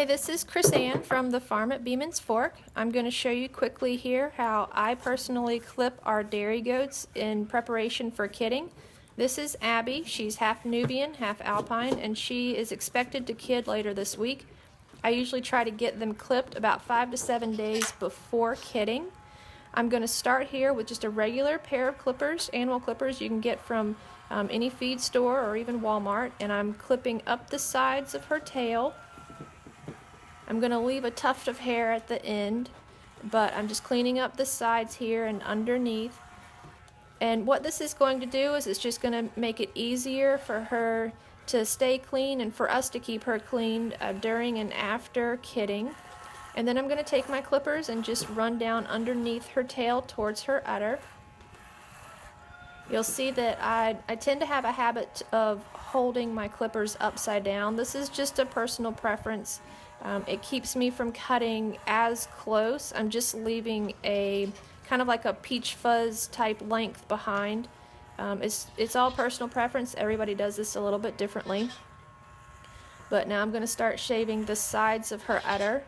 Hi, this is Chris Ann from the farm at Beeman's Fork. I'm going to show you quickly here how I personally clip our dairy goats in preparation for kidding. This is Abby. She's half Nubian, half Alpine, and she is expected to kid later this week. I usually try to get them clipped about 5 to 7 days before kidding. I'm going to start here with just a regular pair of clippers, animal clippers you can get from any feed store or even Walmart, and I'm clipping up the sides of her tail. I'm going to leave a tuft of hair at the end, but I'm just cleaning up the sides here and underneath. And what this is going to do is it's just going to make it easier for her to stay clean and for us to keep her clean during and after kidding. And then I'm going to take my clippers and just run down underneath her tail towards her udder. You'll see that I tend to have a habit of holding my clippers upside down. This is just a personal preference. It keeps me from cutting as close. I'm just leaving a kind of like a peach fuzz type length behind. It's all personal preference. Everybody does this a little bit differently. But now I'm going to start shaving the sides of her udder.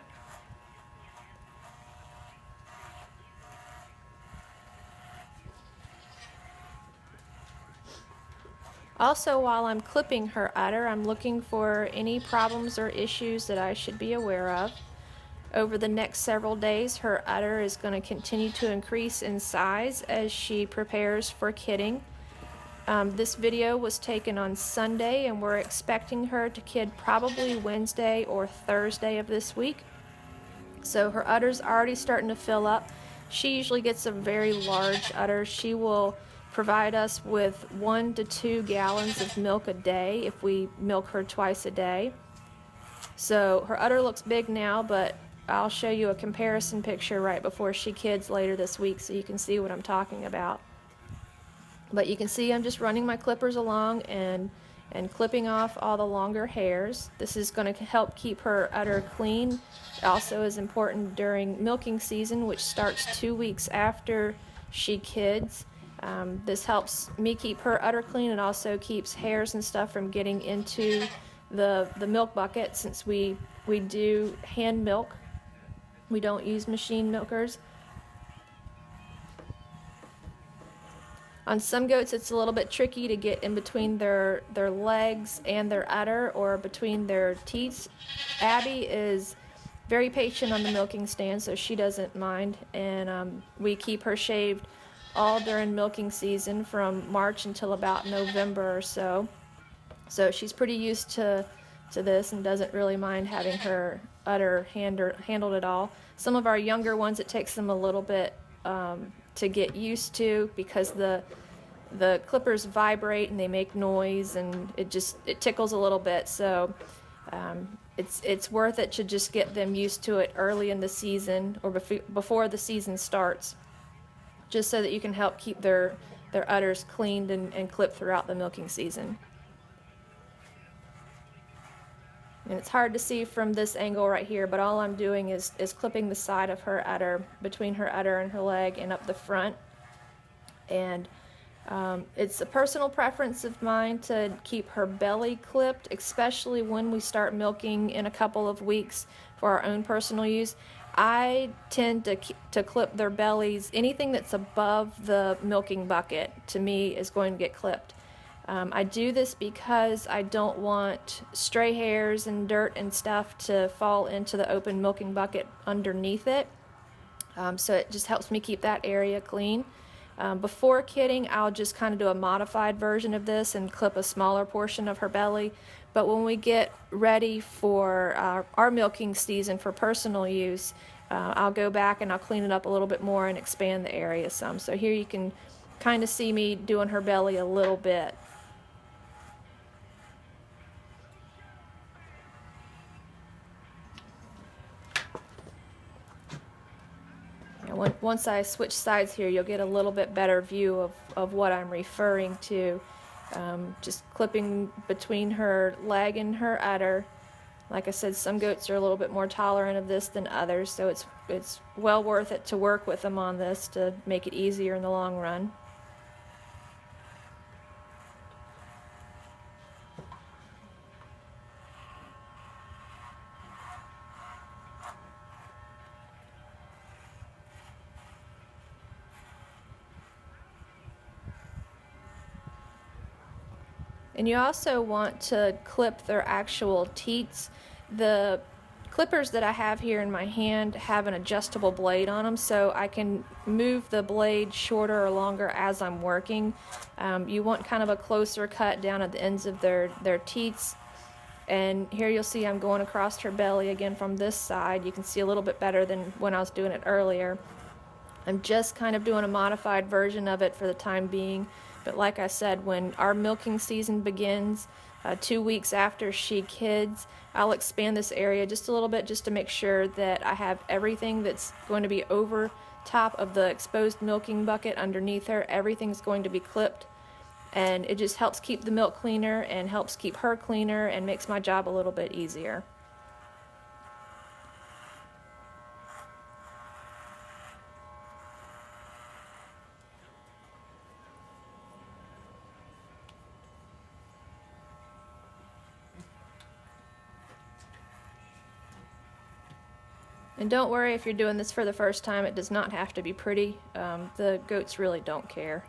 Also, while I'm clipping her udder, I'm looking for any problems or issues that I should be aware of. Over the next several days, her udder is going to continue to increase in size as she prepares for kidding. This video was taken on Sunday, and we're expecting her to kid probably Wednesday or Thursday of this week. So her udder's already starting to fill up. She usually gets a very large udder. She will provide us with 1 to 2 gallons of milk a day if we milk her twice a day. So her udder looks big now, but I'll show you a comparison picture right before she kids later this week so you can see what I'm talking about. But you can see I'm just running my clippers along and clipping off all the longer hairs. This is going to help keep her udder clean. It also is important during milking season, which starts 2 weeks after she kids. This helps me keep her udder clean and also keeps hairs and stuff from getting into the milk bucket, since we do hand milk. We don't use machine milkers. On some goats it's a little bit tricky to get in between their legs and their udder, or between their teats. Abby is very patient on the milking stand, so she doesn't mind, and we keep her shaved all during milking season from March until about November or so. So she's pretty used to this and doesn't really mind having her udder handled at all. Some of our younger ones, it takes them a little bit to get used to, because the clippers vibrate and they make noise, and it tickles a little bit. So it's worth it to just get them used to it early in the season, or before the season starts, just so that you can help keep their udders cleaned and clipped throughout the milking season. And it's hard to see from this angle right here, but all I'm doing is clipping the side of her udder, between her udder and her leg, and up the front. And it's a personal preference of mine to keep her belly clipped, especially when we start milking in a couple of weeks for our own personal use. I tend to clip their bellies. Anything that's above the milking bucket, to me, is going to get clipped. I do this because I don't want stray hairs and dirt and stuff to fall into the open milking bucket underneath it. So it just helps me keep that area clean. Before kidding, I'll just kind of do a modified version of this and clip a smaller portion of her belly. But when we get ready for our milking season for personal use, I'll go back and I'll clean it up a little bit more and expand the area some. So here you can kind of see me doing her belly a little bit. Once I switch sides here, you'll get a little bit better view of what I'm referring to. Just clipping between her leg and her udder. Like I said, some goats are a little bit more tolerant of this than others, so it's well worth it to work with them on this to make it easier in the long run. And you also want to clip their actual teats. The clippers that I have here in my hand have an adjustable blade on them, so I can move the blade shorter or longer as I'm working. You want kind of a closer cut down at the ends of their teats. And here you'll see I'm going across her belly again from this side. You can see a little bit better than when I was doing it earlier. I'm just kind of doing a modified version of it for the time being, but like I said, when our milking season begins, 2 weeks after she kids, I'll expand this area just a little bit just to make sure that I have everything that's going to be over top of the exposed milking bucket underneath her. Everything's going to be clipped, and it just helps keep the milk cleaner and helps keep her cleaner and makes my job a little bit easier. And don't worry if you're doing this for the first time, it does not have to be pretty. The goats really don't care.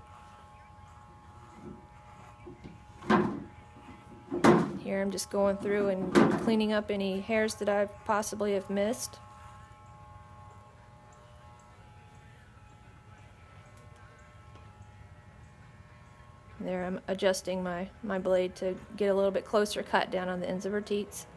Here I'm just going through and cleaning up any hairs that I possibly have missed. There I'm adjusting my blade to get a little bit closer cut down on the ends of her teats.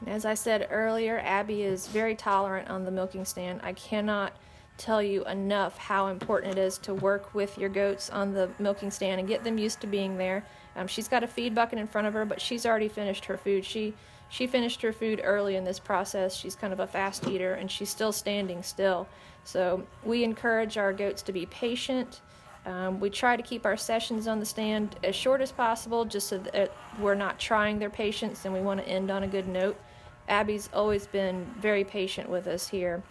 As I said earlier, Abby is very tolerant on the milking stand. I cannot tell you enough how important it is to work with your goats on the milking stand and get them used to being there. She's got a feed bucket in front of her, but she's already finished her food. She finished her food early in this process. She's kind of a fast eater, and she's still standing still. So we encourage our goats to be patient. We try to keep our sessions on the stand as short as possible, just so that we're not trying their patience and we want to end on a good note. Abby's always been very patient with us here,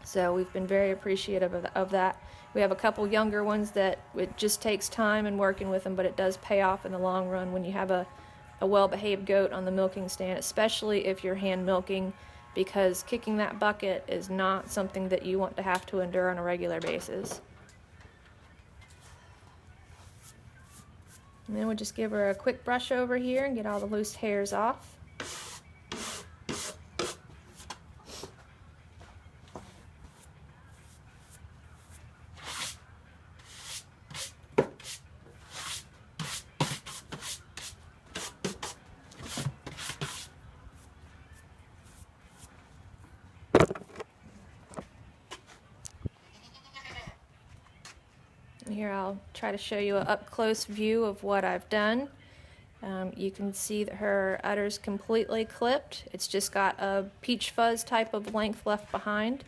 so we've been very appreciative of that. We have a couple younger ones that it just takes time and working with them, but it does pay off in the long run when you have a well-behaved goat on the milking stand, especially if you're hand milking, because kicking that bucket is not something that you want to have to endure on a regular basis. And then we'll just give her a quick brush over here and get all the loose hairs off. Here I'll try to show you an up-close view of what I've done. You can see that her udder's completely clipped. It's just got a peach fuzz type of length left behind,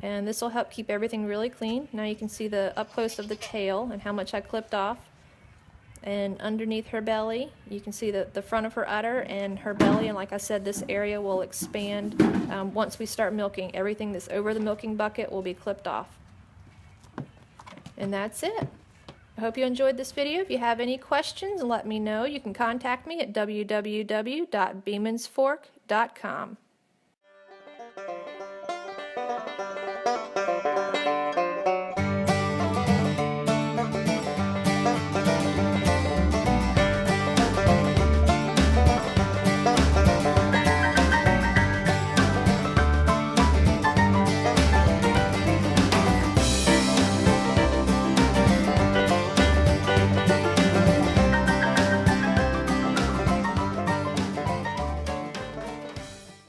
and this will help keep everything really clean. Now you can see the up-close of the tail and how much I clipped off. And underneath her belly, you can see the front of her udder and her belly, and like I said, this area will expand once we start milking. Everything that's over the milking bucket will be clipped off. And that's it. I hope you enjoyed this video. If you have any questions, let me know. You can contact me at www.beemansfork.com.